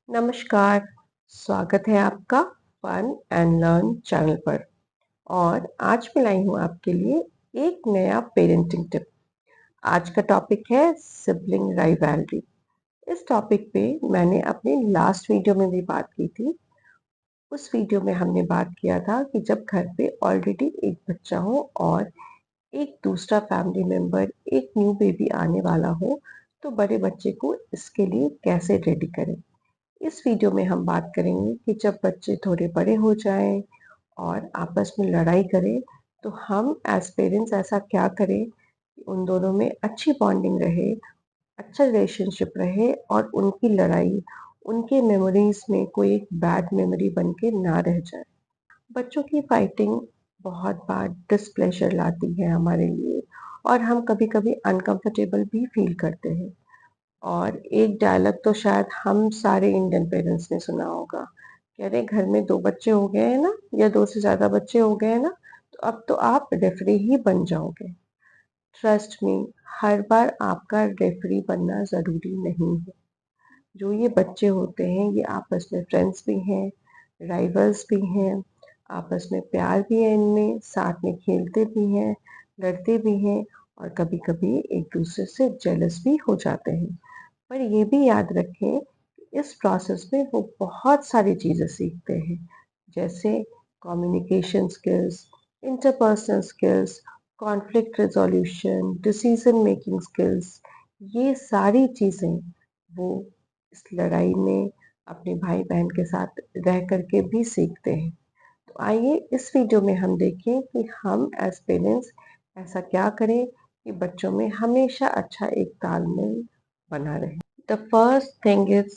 नमस्कार, स्वागत है आपका फन एंड लर्न चैनल पर। और आज मैं लाई हूँ आपके लिए एक नया पेरेंटिंग टिप। आज का टॉपिक है सिबलिंग राइवलरी। इस टॉपिक पे मैंने अपने लास्ट वीडियो में भी बात की थी। उस वीडियो में हमने बात किया था कि जब घर पे ऑलरेडी एक बच्चा हो और एक दूसरा फैमिली मेंबर, एक न्यू बेबी आने वाला हो, तो बड़े बच्चे को इसके लिए कैसे रेडी करें। इस वीडियो में हम बात करेंगे कि जब बच्चे थोड़े बड़े हो जाएं और आपस में लड़ाई करें, तो हम एज पेरेंट्स ऐसा क्या करें कि उन दोनों में अच्छी बॉन्डिंग रहे, अच्छा रिलेशनशिप रहे और उनकी लड़ाई उनके मेमोरीज में कोई एक बैड मेमोरी बन के ना रह जाए। बच्चों की फाइटिंग बहुत बार डिस्प्लेजर लाती है हमारे लिए और हम कभी-कभी अनकंफर्टेबल भी फील करते हैं। और एक डायलॉग तो शायद हम सारे इंडियन पेरेंट्स ने सुना होगा कि अरे घर में 2 बच्चे हो गए हैं ना, या 2 से ज़्यादा बच्चे हो गए हैं ना, तो अब तो आप रेफरी ही बन जाओगे। ट्रस्ट मी, हर बार आपका रेफरी बनना ज़रूरी नहीं है। जो ये बच्चे होते हैं ये आपस में फ्रेंड्स भी हैं, राइवल्स भी हैं, आपस में प्यार भी है इनमें, साथ में खेलते भी हैं, लड़ते भी हैं और कभी-कभी एक दूसरे से जेलस भी हो जाते हैं। पर ये भी याद रखें कि इस प्रोसेस में वो बहुत सारी चीज़ें सीखते हैं, जैसे communication skills, interpersonal skills, conflict resolution, decision making skills. ये सारी चीज़ें वो इस लड़ाई में अपने भाई बहन के साथ रह करके भी सीखते हैं। तो आइए इस वीडियो में हम देखें कि हम एज पेरेंट्स ऐसा क्या करें कि बच्चों में हमेशा अच्छा एक तालमेल बना रहे। The first thing is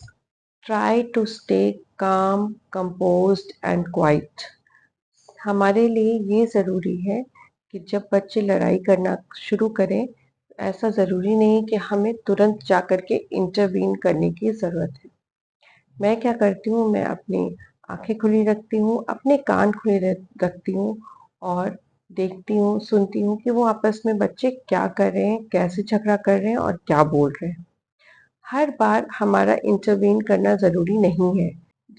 try to stay calm, composed and quiet. हमारे लिए ये ज़रूरी है कि जब बच्चे लड़ाई करना शुरू करें, ऐसा ज़रूरी नहीं कि हमें तुरंत जाकर के इंटरवीन करने की ज़रूरत है। मैं क्या करती हूँ, मैं अपनी आँखें खुली रखती हूँ, अपने कान खुले रखती हूँ और देखती हूँ, सुनती हूँ कि वो आपस में बच्चे क्या कर रहे हैं, कैसे झगड़ा कर रहे हैं और क्या बोल रहे हैं। हर बार हमारा इंटरवीन करना ज़रूरी नहीं है।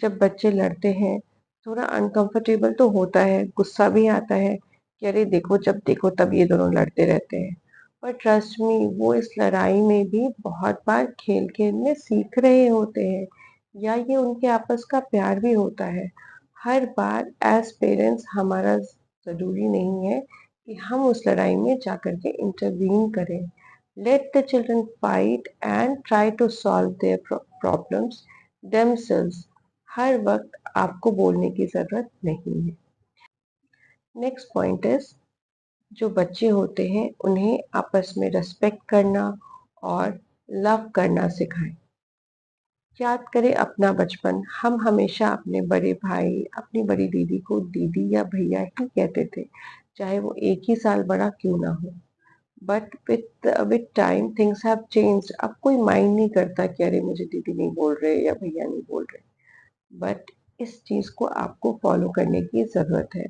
जब बच्चे लड़ते हैं, थोड़ा अनकंफर्टेबल तो होता है, गुस्सा भी आता है कि अरे देखो, जब देखो तब ये दोनों लड़ते रहते हैं। पर ट्रस्ट मी, वो इस लड़ाई में भी बहुत बार खेल-खेल में सीख रहे होते हैं या ये उनके आपस का प्यार भी होता है। हर बार एज़ पेरेंट्स हमारा ज़रूरी नहीं है कि हम उस लड़ाई में जाकर के इंटरवीन करें। Let the children fight and try to solve their problems themselves. हर वक्त आपको बोलने की ज़रूरत नहीं है। नेक्स्ट पॉइंट इज, जो बच्चे होते हैं उन्हें आपस में रिस्पेक्ट करना और लव करना सिखाएं। याद करें अपना बचपन, हम हमेशा अपने बड़े भाई, अपनी बड़ी दीदी को दीदी या भैया ही कहते थे, चाहे वो एक ही साल बड़ा क्यों ना हो। But with time things have changed. अब कोई माइंड नहीं करता कि अरे मुझे दीदी नहीं बोल रहे या भैया नहीं बोल रहे। बट इस चीज़ को आपको फॉलो करने की ज़रूरत है।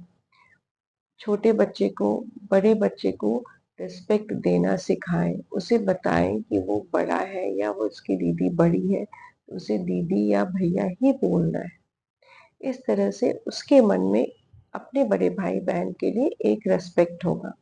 छोटे बच्चे को, बड़े बच्चे को रिस्पेक्ट देना सिखाएं, उसे बताएं कि वो बड़ा है या वो उसकी दीदी बड़ी है, तो उसे दीदी या भैया ही बोलना है। इस तरह से उसके मन में अपने बड़े भाई बहन के लिए एक रिस्पेक्ट होगा।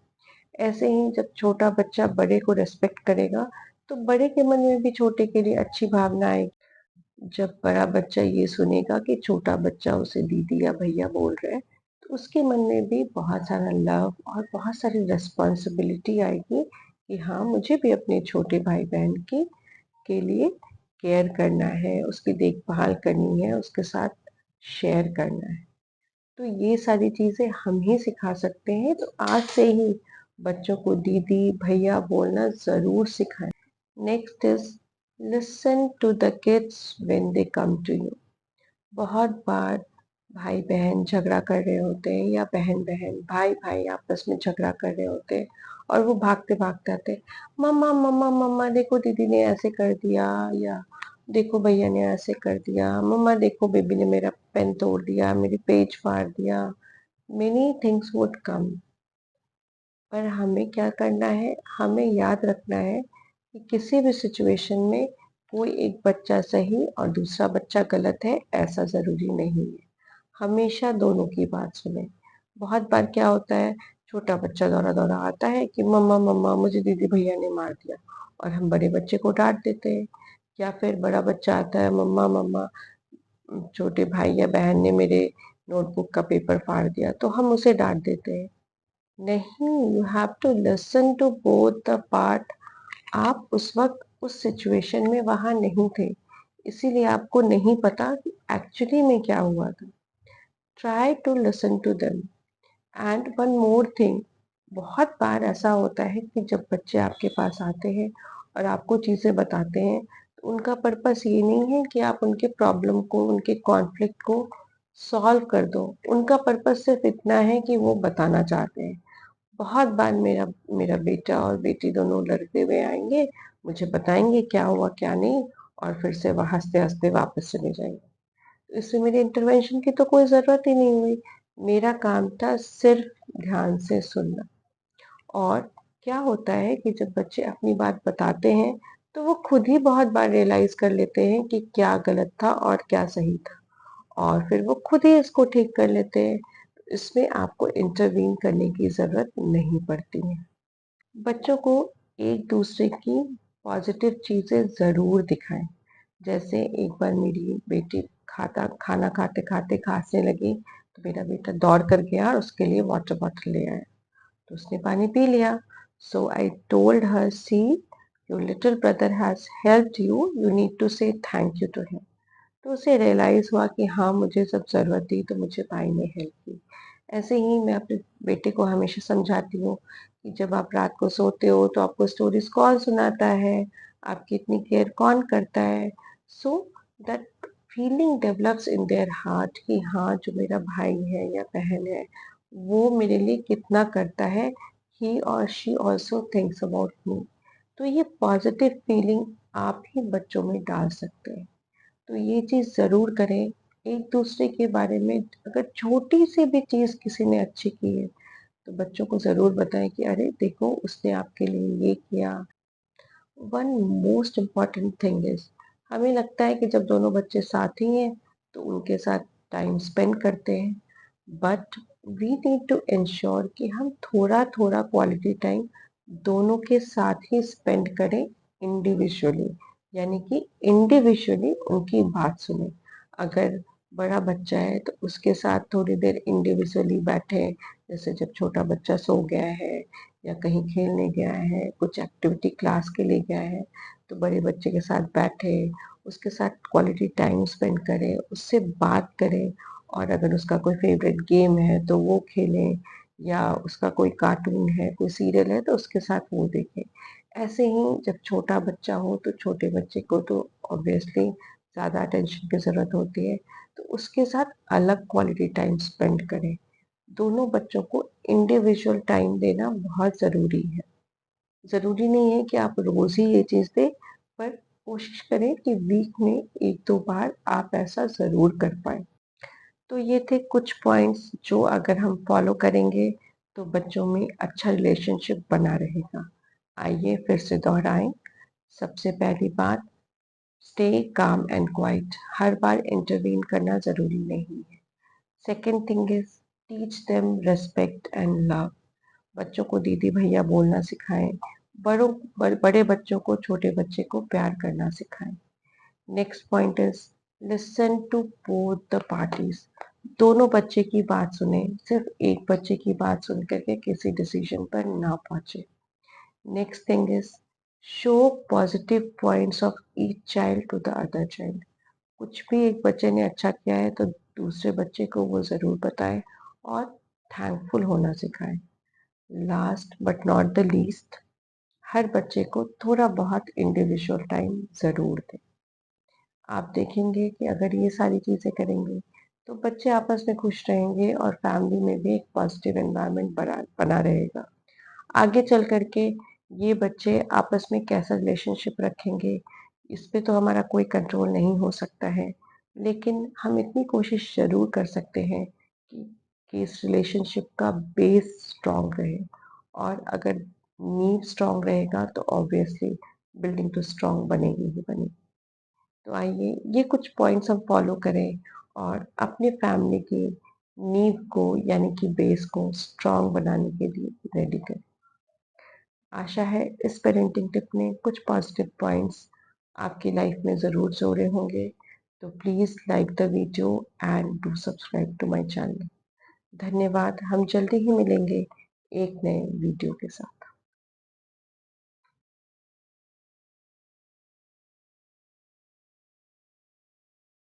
ऐसे ही जब छोटा बच्चा बड़े को रिस्पेक्ट करेगा, तो बड़े के मन में भी छोटे के लिए अच्छी भावना आएगी। जब बड़ा बच्चा ये सुनेगा कि छोटा बच्चा उसे दीदी या भैया बोल रहा है, तो उसके मन में भी बहुत सारा लव और बहुत सारी रिस्पॉन्सिबिलिटी आएगी कि हाँ, मुझे भी अपने छोटे भाई बहन की के लिए केयर करना है, उसकी देखभाल करनी है, उसके साथ शेयर करना है। तो ये सारी चीज़ें हम ही सिखा सकते हैं, तो आज से ही बच्चों को दीदी, भैया बोलना ज़रूर सिखाएं। Next is listen to the kids when they come to you. बहुत बार भाई-बहन झगड़ा कर रहे होते हैं या बहन-बहन, भाई-भाई आपस में झगड़ा कर रहे होते हैं और वो भागते-भागते आते हैं, मम्मा, मम्मा, मम्मा देखो दीदी ने ऐसे कर दिया, या देखो भैया ने ऐसे कर दिया, मम्मा देखो बेबी ने मेरा पेन तोड़ दिया, मेरी पेज फाड़ दिया। Many things would come. पर हमें क्या करना है, हमें याद रखना है कि किसी भी सिचुएशन में कोई एक बच्चा सही और दूसरा बच्चा गलत है ऐसा ज़रूरी नहीं है। हमेशा दोनों की बात सुनें। बहुत बार क्या होता है, छोटा बच्चा दौड़ा-दौड़ा आता है कि मम्मा मम्मा मुझे दीदी भैया ने मार दिया और हम बड़े बच्चे को डाँट देते हैं। या फिर बड़ा बच्चा आता है, मम्मा मम्मा छोटे भाई या बहन ने मेरे नोटबुक का पेपर फाड़ दिया, तो हम उसे डाँट देते हैं। नहीं, you have to listen to both the part. आप उस वक़्त उस सिचुएशन में वहाँ नहीं थे, इसीलिए आपको नहीं पता कि एक्चुअली में क्या हुआ था। Try to listen to them. And one more thing, बहुत बार ऐसा होता है कि जब बच्चे आपके पास आते हैं और आपको चीज़ें बताते हैं, तो उनका पर्पस ये नहीं है कि आप उनके प्रॉब्लम को, उनके कॉन्फ्लिक्ट को सॉल्व कर दो। उनका पर्पस सिर्फ इतना है कि वो बताना चाहते हैं। बहुत बार मेरा मेरा बेटा और बेटी दोनों लड़ते हुए आएँगे, मुझे बताएँगे क्या हुआ क्या नहीं, और फिर से वो हँसते-हँसते वापस चले जाएँगे। तो इससे मेरे इंटरवेंशन की तो कोई ज़रूरत ही नहीं हुई। मेरा काम था सिर्फ ध्यान से सुनना। और क्या होता है कि जब बच्चे अपनी बात बताते हैं, तो वो खुद ही बहुत बार रियलाइज़ कर लेते हैं कि क्या गलत था और क्या सही था, और फिर वो खुद ही इसको ठीक कर लेते हैं। इसमें आपको इंटरवीन करने की ज़रूरत नहीं पड़ती है। बच्चों को एक दूसरे की पॉजिटिव चीज़ें ज़रूर दिखाएं। जैसे एक बार मेरी बेटी खाना खाते खाते खांसने लगी, तो मेरा बेटा दौड़ कर गया और उसके लिए वाटर बॉटल ले आया। तो उसने पानी पी लिया। So I told her, see your little brother has helped you, you need to say thank you to him. तो उसे रियलाइज़ हुआ कि हाँ, मुझे जब ज़रूरत थी तो मुझे भाई ने हेल्प की। ऐसे ही मैं अपने बेटे को हमेशा समझाती हूँ कि जब आप रात को सोते हो तो आपको स्टोरीज़ कौन सुनाता है, आपकी इतनी केयर कौन करता है। So that feeling develops in their heart कि हाँ, जो मेरा भाई है या बहन है, वो मेरे लिए कितना करता है। ही और she also thinks about me. तो ये पॉज़िटिव फीलिंग आप ही बच्चों में डाल सकते हैं। तो ये चीज़ ज़रूर करें। एक दूसरे के बारे में अगर छोटी-सी भी चीज़ किसी ने अच्छी की है, तो बच्चों को ज़रूर बताएँ कि अरे देखो उसने आपके लिए ये किया। One most important thing is, हमें लगता है कि जब दोनों बच्चे साथ ही हैं, तो उनके साथ टाइम स्पेंड करते हैं। But we need to ensure कि हम थोड़ा-थोड़ा क्वालिटी टाइम दोनों के साथ ही स्पेंड करें इंडिविजुअली। यानी कि इंडिविजुअली उनकी बात सुनें। अगर बड़ा बच्चा है तो उसके साथ थोड़ी देर इंडिविजुअली बैठें, जैसे जब छोटा बच्चा सो गया है या कहीं खेलने गया है, कुछ एक्टिविटी क्लास के लिए गया है, तो बड़े बच्चे के साथ बैठें, उसके साथ क्वालिटी टाइम स्पेंड करें, उससे बात करें। और अगर उसका कोई फ़ेवरेट गेम है तो वो खेलें, या उसका कोई कार्टून है, कोई सीरियल है तो उसके साथ वो देखें। ऐसे ही जब छोटा बच्चा हो तो छोटे बच्चे को तो ऑब्वियसली ज़्यादा अटेंशन की ज़रूरत होती है, तो उसके साथ अलग क्वालिटी टाइम स्पेंड करें। दोनों बच्चों को इंडिविजुअल टाइम देना बहुत ज़रूरी है। ज़रूरी नहीं है कि आप रोज़ ही ये चीज़ दें, पर कोशिश करें कि वीक में 1-2 बार आप ऐसा ज़रूर कर पाएँ। तो ये थे कुछ पॉइंट्स जो अगर हम फॉलो करेंगे तो बच्चों में अच्छा रिलेशनशिप बना रहेगा। आइए फिर से दोहराएँ। सबसे पहली बात, stay calm and quite. Her bar intervene करना ज़रूरी नहीं है। Second thing is, teach them respect and love. बच्चों को दीदी भैया बोलना सिखाएं। बड़े बच्चों को छोटे बच्चे को प्यार करना सिखाएं। Next point is, listen to both the parties. दोनों बच्चे की बात सुने, सिर्फ एक बच्चे की बात सुन करके किसी डिसीजन पर ना पहुंचे। Next thing is, show positive points of each child to the other child. कुछ भी एक बच्चे ने अच्छा किया है तो दूसरे बच्चे को वो ज़रूर बताएं और थैंकफुल होना सिखाएं। Last but not the least, हर बच्चे को थोड़ा बहुत इंडिविजुअल टाइम ज़रूर दें। आप देखेंगे कि अगर ये सारी चीज़ें करेंगे तो बच्चे आपस में खुश रहेंगे और फैमिली में भी एक पॉजिटिव एनवायरनमेंट बना बना रहेगा। आगे चल कर के ये बच्चे आपस में कैसा रिलेशनशिप रखेंगे, इस पे तो हमारा कोई कंट्रोल नहीं हो सकता है। लेकिन हम इतनी कोशिश ज़रूर कर सकते हैं कि इस रिलेशनशिप का बेस स्ट्रॉन्ग रहे, और अगर नींव स्ट्रॉन्ग रहेगा तो ऑब्वियसली बिल्डिंग तो स्ट्रॉन्ग बनेगी ही बनेगी। तो आइए ये कुछ पॉइंट्स हम फॉलो करें और अपने फैमिली की नींव को यानी कि बेस को स्ट्रॉन्ग बनाने के लिए रेडी करें। आशा है इस पेरेंटिंग टिप ने कुछ पॉजिटिव पॉइंट्स आपकी लाइफ में ज़रूर जोड़े होंगे। तो please like the video and do subscribe to my channel. धन्यवाद। हम जल्दी ही मिलेंगे एक नए वीडियो के साथ।